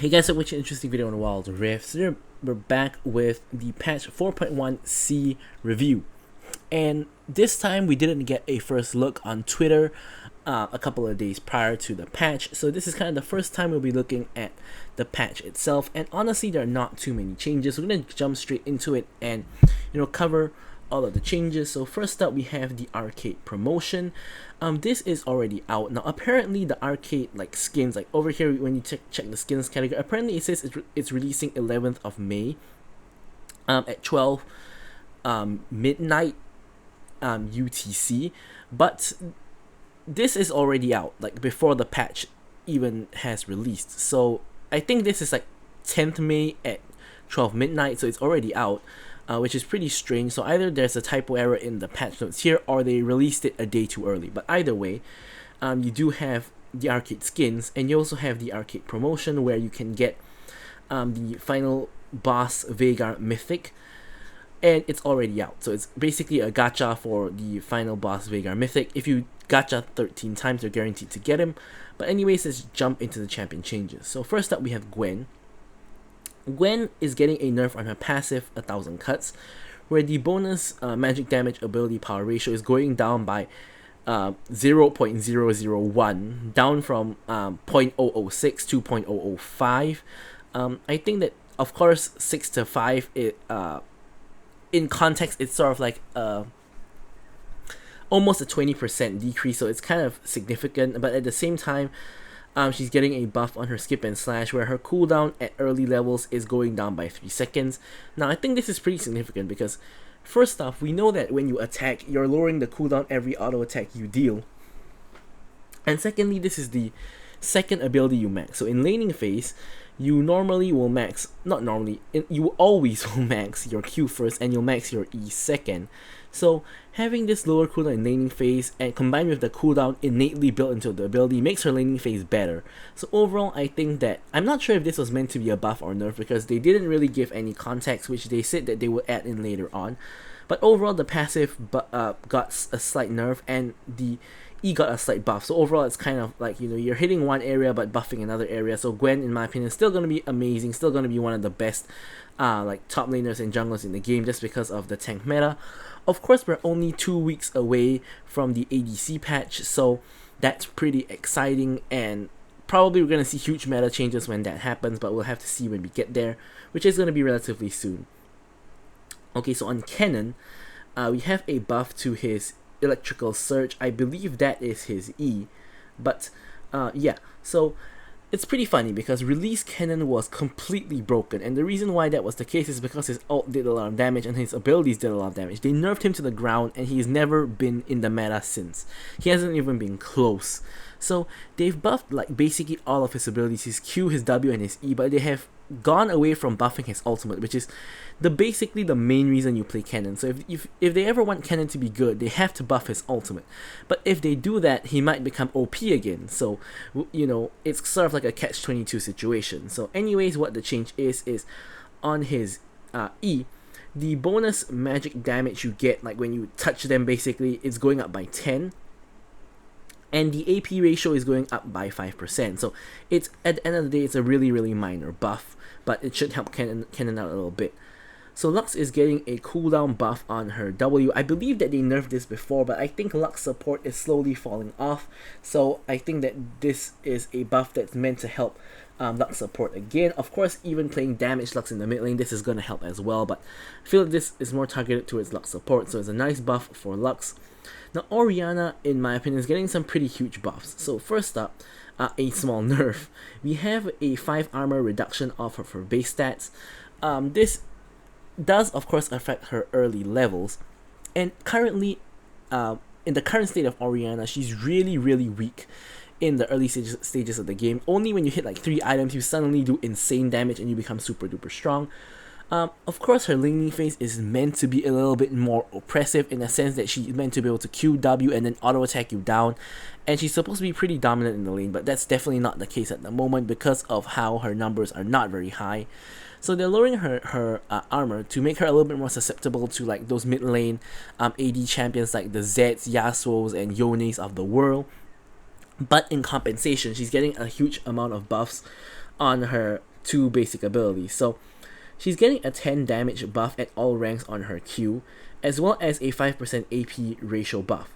Hey guys, so which interesting video on Wild Rift. So today we're back with the patch 4.1c review, and this time we didn't get a first look on Twitter a couple of days prior to the patch, so this is kind of the first time we'll be looking at the patch itself. And honestly, there are not too many changes. We're gonna jump straight into it and cover all of the changes. So first up, we have the arcade promotion. This is already out now. Apparently the arcade skins, over here when you check the skins category, apparently it says it's releasing 11th of May at 12 midnight UTC, but this is already out before the patch even has released. So I think this is 10th May at 12 midnight, so it's already out. Which is pretty strange. So either there's a typo error in the patch notes here, or they released it a day too early. But either way, you do have the arcade skins, and you also have the arcade promotion where you can get the final boss Veigar Mythic, and it's already out. So it's basically a gacha for the final boss Veigar Mythic. If you gacha 13 times, you're guaranteed to get him. But anyways, let's jump into the champion changes. So first up, we have Gwen. Gwen is getting a nerf on her passive 1000 cuts, where the bonus magic damage ability power ratio is going down by 0.001, down from 0.006 to 0.005. I think that, of course, 6 to 5, in context, it's sort of almost a 20% decrease, so it's kind of significant, but at the same time, she's getting a buff on her skip and slash, where her cooldown at early levels is going down by 3 seconds. Now, I think this is pretty significant because, first off, we know that when you attack, you're lowering the cooldown every auto attack you deal. And secondly, this is the second ability you max. So in laning phase, you normally will max, not normally, you always will max your Q first and you'll max your E second. So having this lower cooldown in laning phase and combined with the cooldown innately built into the ability makes her laning phase better. So overall, I think that, I'm not sure if this was meant to be a buff or nerf because they didn't really give any context, which they said that they would add in later on. But overall, the passive got a slight nerf and the E got a slight buff. So overall, it's kind of you're hitting one area but buffing another area. So Gwen, in my opinion, is still going to be amazing, still going to be one of the best top laners and junglers in the game just because of the tank meta. Of course, we're only 2 weeks away from the ADC patch, so that's pretty exciting, and probably we're going to see huge meta changes when that happens, but we'll have to see when we get there, which is going to be relatively soon. Okay, so on Kennen, we have a buff to his Electrical Surge. I believe that is his E, but yeah, so it's pretty funny because release Kennen was completely broken, and the reason why that was the case is because his ult did a lot of damage and his abilities did a lot of damage. They nerfed him to the ground and he's never been in the meta since. He hasn't even been close. So they've buffed basically all of his abilities, his Q, his W, and his E, but they have gone away from buffing his ultimate, which is basically the main reason you play Kennen. So if they ever want Kennen to be good, they have to buff his ultimate. But if they do that, he might become OP again. So it's sort of like a catch-22 situation. So anyways, what the change is on his E, the bonus magic damage you get when you touch them basically is going up by 10. And the AP ratio is going up by 5%. So it's, at the end of the day, it's a really, really minor buff, but it should help Kennen out a little bit. So Lux is getting a cooldown buff on her W. I believe that they nerfed this before, but I think Lux support is slowly falling off. So I think that this is a buff that's meant to help Lux support again. Of course, even playing damage Lux in the mid lane, this is going to help as well, but I feel like this is more targeted towards Lux support, so it's a nice buff for Lux. Now, Orianna, in my opinion, is getting some pretty huge buffs. So first up, a small nerf. We have a 5 armor reduction off of her base stats. This does, of course, affect her early levels. And currently, in the current state of Orianna, she's really, really weak in the early stages of the game. Only when you hit 3 items, you suddenly do insane damage and you become super duper strong. Of course, her laning phase is meant to be a little bit more oppressive in the sense that she's meant to be able to Q, W, and then auto attack you down, and she's supposed to be pretty dominant in the lane, but that's definitely not the case at the moment because of how her numbers are not very high. So they're lowering her armor to make her a little bit more susceptible to those mid lane AD champions like the Zeds, Yasuos, and Yones of the world. But in compensation, she's getting a huge amount of buffs on her 2 basic abilities. So she's getting a 10 damage buff at all ranks on her Q, as well as a 5% AP ratio buff.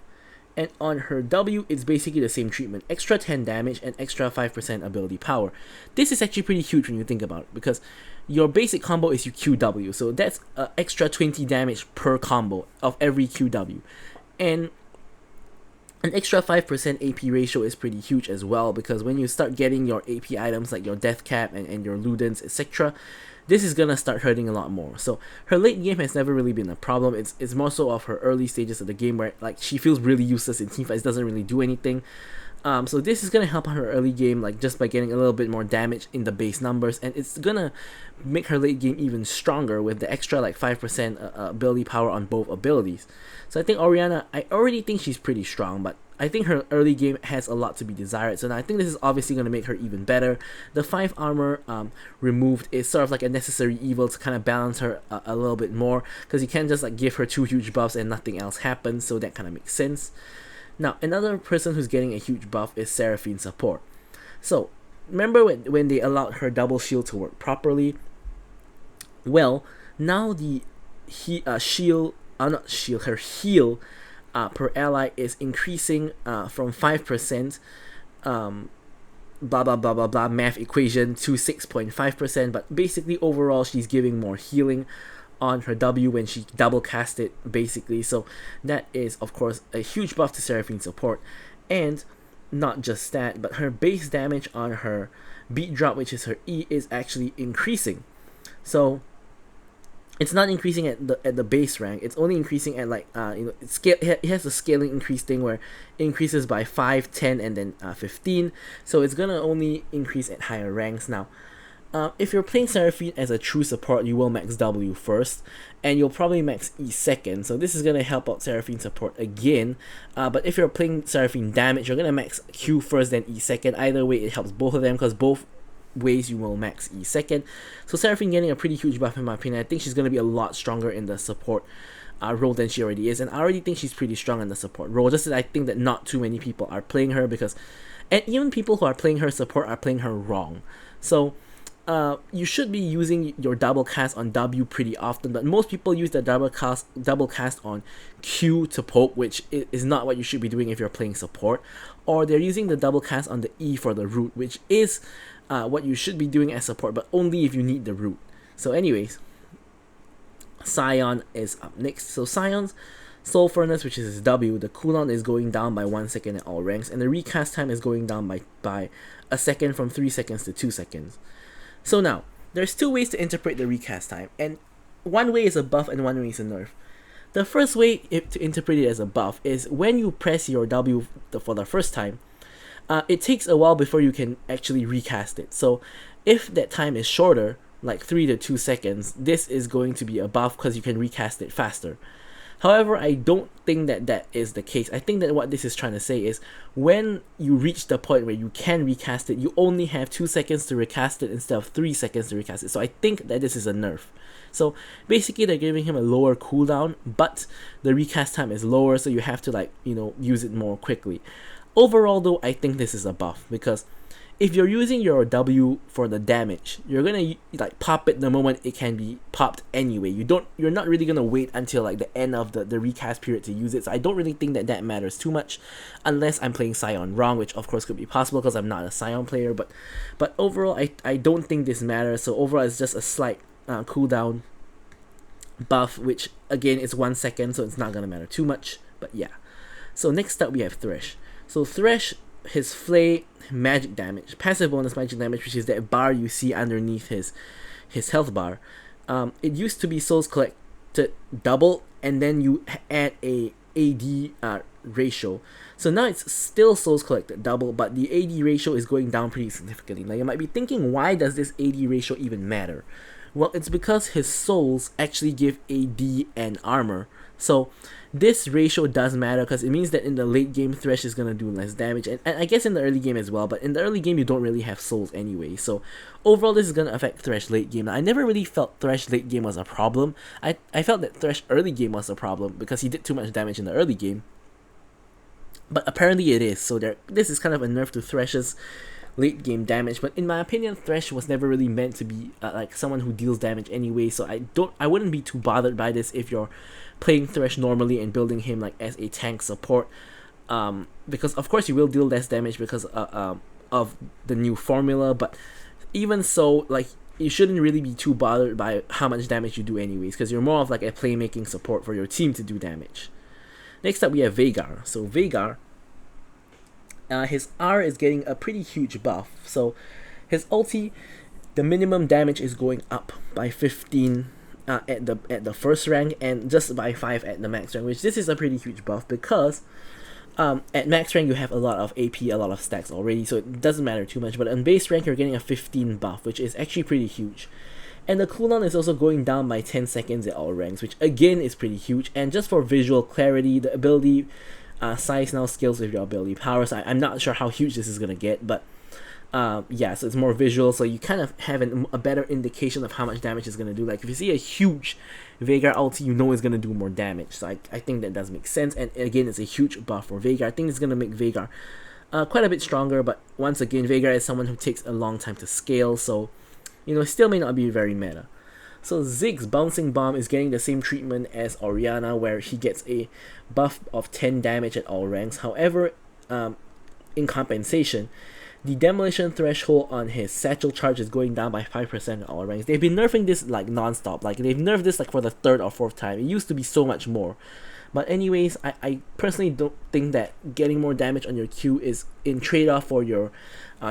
And on her W, it's basically the same treatment. Extra 10 damage and extra 5% ability power. This is actually pretty huge when you think about it, because your basic combo is your QW, so that's extra 20 damage per combo of every QW. And an extra 5% AP ratio is pretty huge as well, because when you start getting your AP items like your Death Cap and your Ludens, etc., this is gonna start hurting a lot more. So her late game has never really been a problem. It's more so of her early stages of the game where like she feels really useless in teamfights, doesn't really do anything. So this is gonna help on her early game, like just by getting a little bit more damage in the base numbers, and it's gonna make her late game even stronger with the extra like 5% ability power on both abilities. So I think Orianna, I already think she's pretty strong, but I think her early game has a lot to be desired. So now I think this is obviously gonna make her even better. The 5 armor removed is sort of like a necessary evil to kind of balance her a little bit more, because you can't just like give her 2 huge buffs and nothing else happens. So that kind of makes sense. Now, another person who's getting a huge buff is Seraphine Support. So, remember when they allowed her double shield to work properly? Well, now the her heal per ally is increasing from 5%, blah blah blah blah blah math equation, to 6.5%, but basically overall she's giving more healing on her W when she double cast it, basically. So that is of course a huge buff to Seraphine Support. And not just that, but her base damage on her beat drop, which is her E, is actually increasing. So it's not increasing at the base rank, it's only increasing at like it has a scaling increase thing where it increases by 5, 10, and then 15. So it's gonna only increase at higher ranks. Now if you're playing Seraphine as a true support, you will max W first, and you'll probably max E second. So this is going to help out Seraphine Support again. But if you're playing Seraphine damage, you're going to max Q first, then E second. Either way, it helps both of them, because both ways you will max E second. So Seraphine getting a pretty huge buff in my opinion. I think she's going to be a lot stronger in the support role than she already is. And I already think she's pretty strong in the support role. Just that I think that not too many people are playing her, and even people who are playing her support are playing her wrong. So you should be using your double cast on W pretty often, but most people use the double cast on Q to poke, which is not what you should be doing if you're playing support. Or they're using the double cast on the E for the root, which is what you should be doing as support, but only if you need the root. So anyways, Sion is up next. So Sion's Soul Furnace, which is his W, the cooldown is going down by 1 second at all ranks, and the recast time is going down by a second, from 3 seconds to 2 seconds. So now, there's 2 ways to interpret the recast time, and one way is a buff and one way is a nerf. The first way to interpret it as a buff is when you press your W for the first time, it takes a while before you can actually recast it. So if that time is shorter, like 3 to 2 seconds, this is going to be a buff because you can recast it faster. However, I don't think that is the case. I think that what this is trying to say is when you reach the point where you can recast it, you only have 2 seconds to recast it instead of 3 seconds to recast it. So I think that this is a nerf. So basically they're giving him a lower cooldown, but the recast time is lower, so you have to use it more quickly. Overall though, I think this is a buff, because if you're using your W for the damage, you're gonna pop it the moment it can be popped anyway. You're not really gonna wait until the end of the recast period to use it. So I don't really think that matters too much, unless I'm playing Sion wrong, which of course could be possible because I'm not a Sion player. But overall, I don't think this matters. So overall, it's just a slight cooldown buff, which again is 1 second, so it's not gonna matter too much. But yeah. So next up we have Thresh. So Thresh, his Flay magic damage, passive bonus magic damage, which is that bar you see underneath his health bar. It used to be Souls Collected double, and then you add a AD ratio. So now it's still Souls Collected double, but the AD ratio is going down pretty significantly. Now you might be thinking, why does this AD ratio even matter? Well, it's because his souls actually give AD and armor. So this ratio does matter because it means that in the late game, Thresh is going to do less damage, and I guess in the early game as well, but in the early game you don't really have souls anyway. So overall this is going to affect Thresh late game. Now, I never really felt Thresh late game was a problem. I felt that Thresh early game was a problem because he did too much damage in the early game, but apparently it is. So this is kind of a nerf to Thresh's late game damage. But in my opinion, Thresh was never really meant to be like someone who deals damage anyway. So I wouldn't be too bothered by this if you're playing Thresh normally and building him like as a tank support. Because of course you will deal less damage because of the new formula, but even so, like, you shouldn't really be too bothered by how much damage you do anyways, because you're more of like a playmaking support for your team to do damage. Next up we have Veigar. So Veigar, his R is getting a pretty huge buff. So his ulti, the minimum damage is going up by 15 at the first rank, and just by 5 at the max rank, which this is a pretty huge buff because at max rank you have a lot of AP, a lot of stacks already, so it doesn't matter too much, but on base rank you're getting a 15 buff, which is actually pretty huge. And the cooldown is also going down by 10 seconds at all ranks, which again is pretty huge. And just for visual clarity, the ability size now scales with your ability power, so I'm not sure how huge this is going to get, but yeah, so it's more visual, so you kind of have a better indication of how much damage it's going to do. Like if you see a huge Veigar ulti, you know it's going to do more damage, so I think that does make sense. And again, it's a huge buff for Veigar. I think it's going to make Veigar quite a bit stronger, but once again, Veigar is someone who takes a long time to scale, so you know, still may not be very meta. So Ziggs Bouncing Bomb is getting the same treatment as Orianna, where he gets a buff of 10 damage at all ranks. However, in compensation, the demolition threshold on his satchel charge is going down by 5% at all ranks. They've been nerfing this like non-stop. Like they've nerfed this like for the 3rd or 4th time. It used to be so much more. But anyways, I personally don't think that getting more damage on your Q is in trade-off for your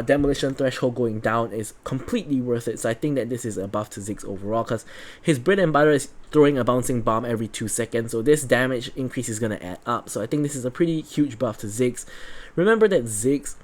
demolition threshold going down is completely worth it. So I think that this is a buff to Ziggs overall, because his bread and butter is throwing a bouncing bomb every 2 seconds, so this damage increase is going to add up. So I think this is a pretty huge buff to Ziggs. Remember that Ziggs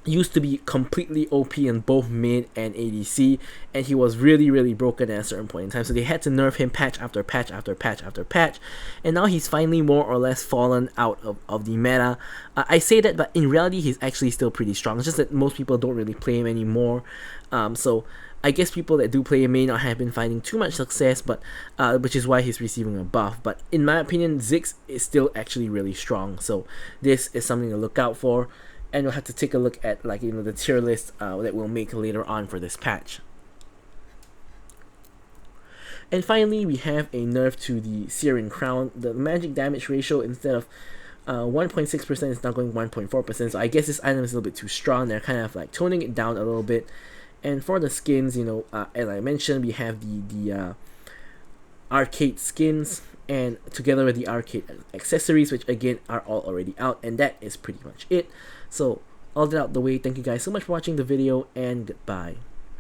used to be completely OP in both mid and ADC, and he was really broken at a certain point in time, so they had to nerf him patch after patch after patch after patch, and now he's finally more or less fallen out of the meta. I say that, but in reality he's actually still pretty strong. It's just that most people don't really play him anymore, so I guess people that do play him may not have been finding too much success, but which is why he's receiving a buff. But in my opinion, Ziggs is still actually really strong, so this is something to look out for. And we'll have to take a look at, like, you know, the tier list that we'll make later on for this patch. And finally, we have a nerf to the Searing Crown. The magic damage ratio, instead of 1.6%, is now going 1.4%. So I guess this item is a little bit too strong. They're kind of like toning it down a little bit. And for the skins, you know, as I mentioned, we have the arcade skins, and together with the arcade accessories, which again are all already out, and that is pretty much it. So all that out the way, thank you guys so much for watching the video, and goodbye.